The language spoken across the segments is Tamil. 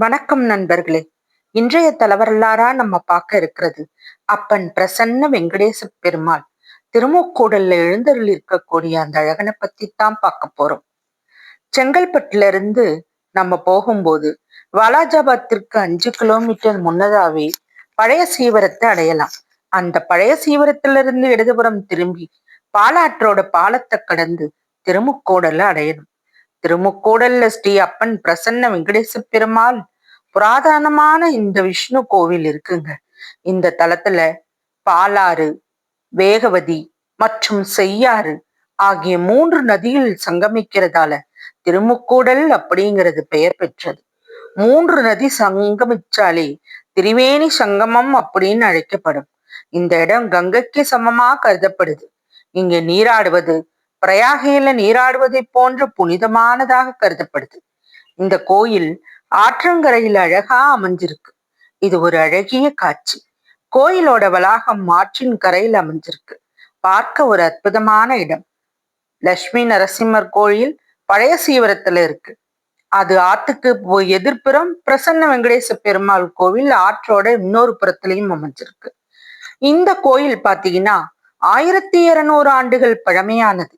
வணக்கம் நண்பர்களே. இன்றைய தலவரலாறா நம்ம பார்க்க இருக்கிறது அப்பன் பிரசன்ன வெங்கடேச பெருமாள் திருமுக்கூடல்ல எழுந்தருள் இருக்கக்கூடிய அந்த அழகனை பத்தி தான் பார்க்க போறோம். செங்கல்பட்டுல இருந்து நம்ம போகும்போது வாலாஜாபாத்திற்கு 5 கிலோமீட்டர் முன்னதாவே பழைய சீவரத்தை அடையலாம். அந்த பழைய சீவரத்திலிருந்து இடதுபுறம் திரும்பி பாலாற்றோட பாலத்தை கடந்து திருமுக்கூடல்ல அடையணும். திருமுக்கூடல்ல ஸ்ரீ அப்பன் பிரசன்ன வெங்கடேச பெருமாள் புராதனமான இந்த விஷ்ணு கோவில் இருக்குங்க. இந்த தலத்துல பாலாறு, வேகவதி மற்றும் செய்யாறு ஆகிய 3 நதிகள் சங்கமிக்கிறதால திருமுக்கூடல் அப்படிங்கிறது பெயர் பெற்றது. 3 நதி சங்கமிச்சாலே திரிவேணி சங்கமம் அப்படின்னு அழைக்கப்படும். இந்த இடம் கங்கைக்கு சமமா கருதப்படுது. இங்க நீராடுவது பிரயாகையில நீராடுவதை போன்ற புனிதமானதாக கருதப்படுது. இந்த கோயில் ஆற்றங்கரையில் அழகா அமைஞ்சிருக்கு. இது ஒரு அழகிய காட்சி. கோயிலோட வளாகம் ஆற்றின் கரையில் அமைஞ்சிருக்கு. பார்க்க ஒரு அற்புதமான இடம். லட்சுமி நரசிம்மர் கோயில் பழைய சீவரத்துல இருக்கு. அது ஆத்துக்கு எதிர்ப்புறம் பிரசன்ன வெங்கடேச பெருமாள் கோவில் ஆற்றோட இன்னொரு புறத்திலையும் அமைஞ்சிருக்கு. இந்த கோயில் பாத்தீங்கன்னா 1200 ஆண்டுகள் பழமையானது.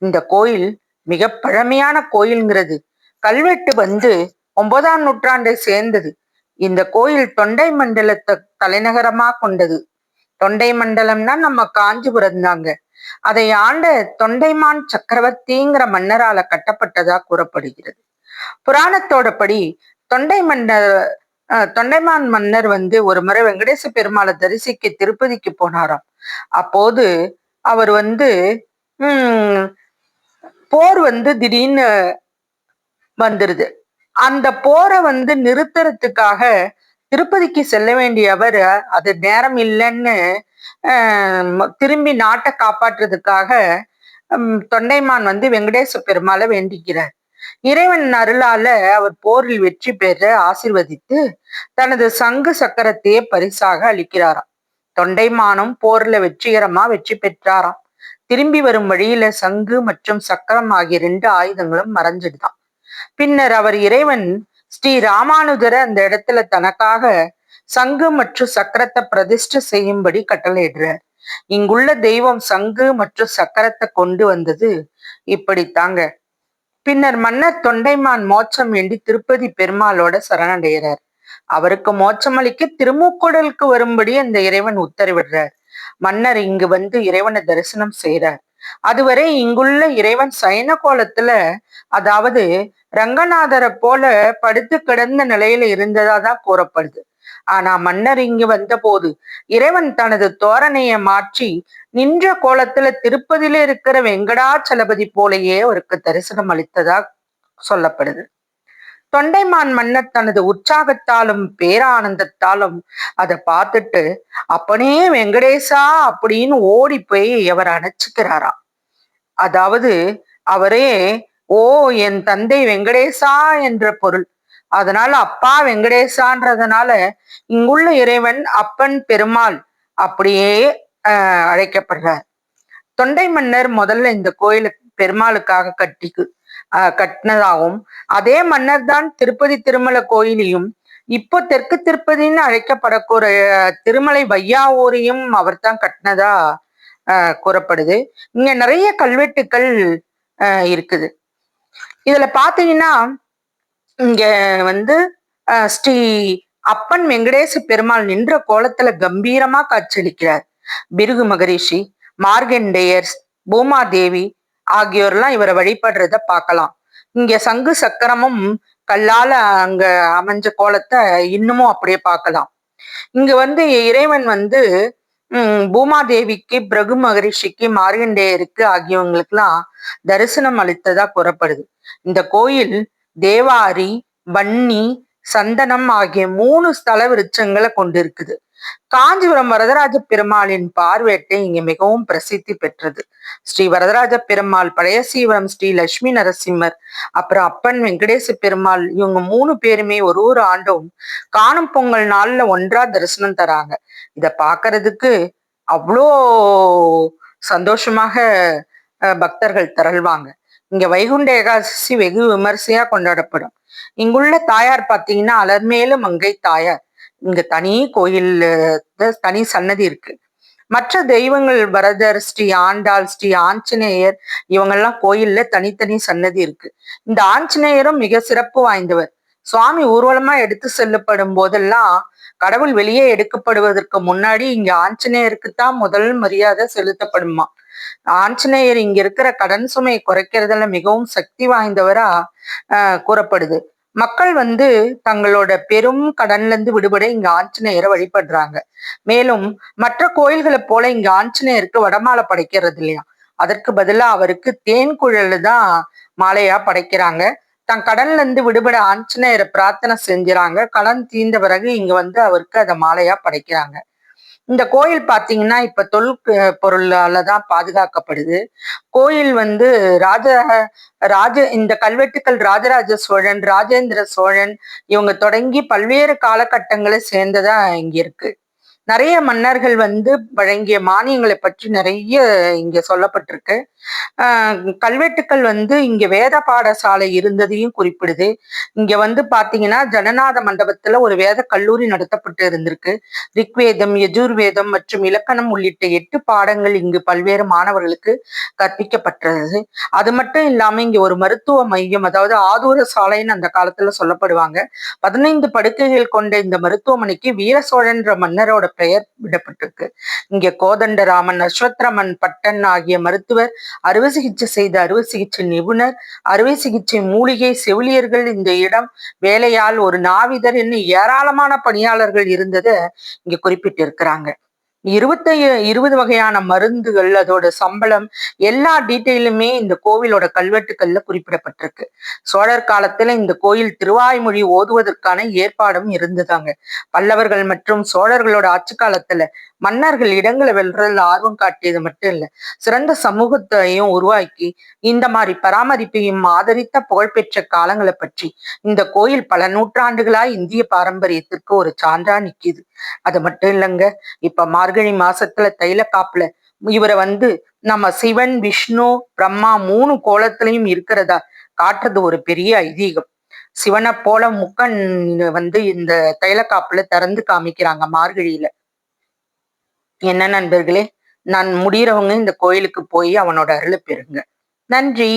இந்த கோயில் மிக பழமையான கோயில்ங்கிறது கல்வெட்டு 9ஆம் நூற்றாண்டை சேர்ந்தது. இந்த கோயில் தொண்டை மண்டலத்தை தலைநகரமா கொண்டது. தொண்டை மண்டலம்னா நம்ம காஞ்சிபுரம் தாங்க. அதை ஆண்ட தொண்டைமான் சக்கரவர்த்திங்கிற மன்னரால கட்டப்பட்டதா கூறப்படுகிறது. புராணத்தோட படி தொண்டைமான் மன்னர் ஒரு முறை வெங்கடேச பெருமாளை தரிசிக்க திருப்பதிக்கு போனாராம். அப்போது அவர் போர் திடீர்னு வந்துருது. அந்த போரை நிறுத்துறதுக்காக திருப்பதிக்கு செல்ல வேண்டிய அவர் அது நேரம் இல்லைன்னு திரும்பி நாட்டை காப்பாற்றுறதுக்காக தொண்டைமான் வெங்கடேச பெருமாளை வேண்டிக்கிறார். இறைவன் அருளால அவர் போரில் வெற்றி பெற ஆசிர்வதித்து தனது சங்கு சக்கரத்தையே பரிசாக அளிக்கிறாராம். தொண்டைமானும் போர்ல வெற்றி பெற்றாராம். திரும்பி வரும் வழியில சங்கு மற்றும் சக்கரம் ஆகிய 2 ஆயுதங்களும் மறைஞ்சிடுதான். பின்னர் அவர் இறைவன் ஸ்ரீ ராமானுஜரை அந்த இடத்துல தனக்காக சங்கு மற்றும் சக்கரத்தை பிரதிஷ்டை செய்யும்படி கட்டளையிடுறார். இங்குள்ள தெய்வம் சங்கு மற்றும் சக்கரத்தை கொண்டு வந்தது இப்படித்தாங்க. பின்னர் மன்னர் தொண்டைமான் மோட்சம் வேண்டி திருப்பதி பெருமாளோட சரணடைகிறார். அவருக்கு மோட்சம் அளிக்க திருமுக்கூடலுக்கு வரும்படி அந்த இறைவன் உத்தரவிடுறார். மன்னர் இங்கு இறைவனை தரிசனம் செய்கிறார். அதுவரை இங்குள்ள இறைவன் சயன கோலத்துல, அதாவது ரங்கநாதரை போல படுத்து கிடந்த நிலையில இருந்ததாதான் கூறப்படுது. ஆனா மன்னர் இங்கு வந்த போது இறைவன் தனது தோரணையை மாற்றி நின்ற கோலத்துல திருப்பதியில இருக்கிற வெங்கடாச்சலபதி போலேயே அவருக்கு தரிசனம் அளித்ததா சொல்லப்படுது. தொண்டைமான் மன்னர் தனது உற்சாகத்தாலும் பேரானந்தத்தாலும் அதை பார்த்துட்டு அப்பனே வெங்கடேசா அப்படின்னு ஓடி போய் அவர் அணைச்சுக்கிறாராம். அதாவது அவரே ஓ என் தந்தை வெங்கடேசா என்ற பொருள். அதனால அப்பா வெங்கடேசான்றதுனால இங்குள்ள இறைவன் அப்பன் பெருமாள் அப்படியே அழைக்கப்படுறார். தொண்டை மன்னர் முதல்ல இந்த கோயிலுக்கு பெருமாளுக்காக கட்டினதாகவும் அதே மன்னர் தான் திருப்பதி திருமலை கோயிலையும் இப்போ தெற்கு திருப்பதின்னு அழைக்கப்படக்கூடிய திருமலை வையாவூரையும் அவர் தான் கட்டினதா கூறப்படுது. இங்க நிறைய கல்வெட்டுக்கள் இருக்குது. இதுல பாத்தீங்கன்னா இங்க ஸ்ரீ அப்பன் வெங்கடேச பெருமாள் நின்ற கோலத்துல கம்பீரமா காட்சியளிக்கிறார். பிருகு மகரிஷி, மார்கண்டேயர், பூமாதேவி ஆகியோர்லாம் இவரை வழிபடுறத பார்க்கலாம். இங்க சங்கு சக்கரமும் கல்லால அங்க அமைஞ்ச கோலத்தை இன்னமும் அப்படியே பார்க்கலாம். இங்க இறைவன் பூமாதேவிக்கு, பிருகு மகரிஷிக்கு, மார்கண்டேயருக்கு ஆகியவங்களுக்கெல்லாம் தரிசனம் அளித்ததா கூறப்படுது. இந்த கோயில் தேவாரி, வன்னி, சந்தனம் ஆகிய 3 ஸ்தல விருட்சங்களை கொண்டிருக்குது. காஞ்சிபுரம் வரதராஜ பெருமாளின் பார்வேட்டை இங்க மிகவும் பிரசித்தி பெற்றது. ஸ்ரீ வரதராஜ பெருமாள், பழைய சீவரம் ஸ்ரீ லட்சுமி நரசிம்மர், அப்புறம் அப்பன் வெங்கடேச பெருமாள், இவங்க 3 பேருமே ஒரு ஆண்டும் காணும் பொங்கல் நாள்ல ஒன்றா தரிசனம் தராங்க. இத பாக்குறதுக்கு அவ்வளோ சந்தோஷமாக பக்தர்கள் திரள்வாங்க. இங்க வைகுண்ட ஏகாதசி வெகு விமர்சையா கொண்டாடப்படும். இங்குள்ள தாயார் பாத்தீங்கன்னா அலர்மேலு மங்கை தாயார். இங்க தனி கோயில், தனி சன்னதி இருக்கு. மற்ற தெய்வங்கள் பரதர், ஸ்ரீ ஆண்டாள், ஸ்ரீ ஆஞ்சநேயர் இவங்கெல்லாம் கோயில்ல தனித்தனி சன்னதி இருக்கு. இந்த ஆஞ்சநேயரும் மிக சிறப்பு வாய்ந்தவர். சுவாமி ஊர்வலமா எடுத்து செல்லப்படும் போதெல்லாம் கடவுள் வெளியே எடுக்கப்படுவதற்கு முன்னாடி இங்க ஆஞ்சநேயருக்குத்தான் முதல் மரியாதை செலுத்தப்படுமா. ஆஞ்சநேயர் இங்க இருக்கிற கடன் சுமையை குறைக்கிறதுல மிகவும் சக்தி வாய்ந்தவரா கூறப்படுது. மக்கள் தங்களோட பெரும் கடன்ல இருந்து விடுபட இங்க ஆஞ்சநேயரை வழிபடுறாங்க. மேலும் மற்ற கோயில்களை போல இங்க ஆஞ்சநேயருக்கு வடமாலை படைக்கிறது இல்லையா, அதற்கு பதிலா அவருக்கு தேன் குழல் தான் மாலையா படைக்கிறாங்க. தன் கடன்ல இருந்து விடுபட ஆஞ்சநேயரை பிரார்த்தனை செஞ்சுறாங்க. கடன் தீர்ந்த பிறகு இங்க அவருக்கு அதை மாலையா படைக்கிறாங்க. இந்த கோயில் பாத்தீங்கன்னா இப்ப பொருளாலதான் பாதுகாக்கப்படுது. கோயில் ராஜ ராஜ இந்த கல்வெட்டுக்கள் ராஜராஜ சோழன், ராஜேந்திர சோழன் இவங்க தொடங்கி பல்வேறு காலகட்டங்களை சேர்ந்ததா இங்க இருக்கு. நிறைய மன்னர்கள் வழங்கிய மானியங்களை பற்றி நிறைய இங்க சொல்லப்பட்டிருக்கு. கல்வெட்டுக்கள் இங்க வேத பாடசாலை இருந்ததையும் குறிப்பிடுது. இங்க பாத்தீங்கன்னா ஜனநாத மண்டபத்துல ஒரு வேத கல்லூரி நடத்தப்பட்டு இருந்திருக்கு. ரிக்வேதம், யஜுர்வேதம் மற்றும் இலக்கணம் உள்ளிட்ட 8 பாடங்கள் இங்கு பல்வேறு மாணவர்களுக்கு கற்பிக்கப்பட்டது. அது மட்டும் இல்லாம இங்க ஒரு மருத்துவ மையம், அதாவது ஆதூர சாலைன்னு அந்த காலத்துல சொல்லப்படுவாங்க. 15 படுக்கைகள் கொண்ட இந்த மருத்துவமனைக்கு வீர சோழன்ற மன்னரோட பெயர் விடப்பட்டிருக்கு. இங்க கோதண்டராமன், அஸ்வத்ரமன் பட்டன் ஆகிய மருத்துவர், அறுவை சிகிச்சை செய்த அறுவை சிகிச்சை நிபுணர், அறுவை சிகிச்சை மூலிகை செவிலியர்கள், இந்த இடம் வேலையால், ஒரு நாவிதர் இன்னும் ஏராளமான பணியாளர்கள் இருந்ததை இங்க குறிப்பிட்டிருக்கிறாங்க. 20 வகையான மருந்துகள், அதோட சம்பளம், எல்லா டீட்டெயிலுமே இந்த கோவிலோட கல்வெட்டுக்கள்ல குறிப்பிடப்பட்டிருக்கு. சோழர் காலத்துல இந்த கோயில் திருவாய்மொழி ஓதுவதற்கான ஏற்பாடும் இருந்ததாங்க. பல்லவர்கள் மற்றும் சோழர்களோட ஆட்சி காலத்துல மன்னர்கள் இடங்களை வெல்றதுல ஆர்வம் காட்டியது மட்டும் இல்ல, சிறந்த சமூகத்தையும் உருவாக்கி இந்த மாதிரி பராமரிப்பையும் ஆதரித்த புகழ்பெற்ற காலங்களை பற்றி இந்த கோயில் பல நூற்றாண்டுகளா இந்திய பாரம்பரியத்திற்கு ஒரு சான்றா நிக்குது. அது மட்டும் இல்லைங்க, இப்ப மார்கழி மாசத்துல தைல காப்புல இவரை நம்ம சிவன், விஷ்ணு, பிரம்மா 3 கோலத்திலையும் இருக்கிறதா காட்டுறது ஒரு பெரிய ஐதீகம். சிவனை போல முக்கன் இந்த தைலக்காப்புல திறந்து காமிக்கிறாங்க மார்கழியில. என்ன நண்பர்களே, நான் முடியறவங்க இந்த கோயிலுக்கு போய் அவனோட அருளை பெறுங்க. நன்றி.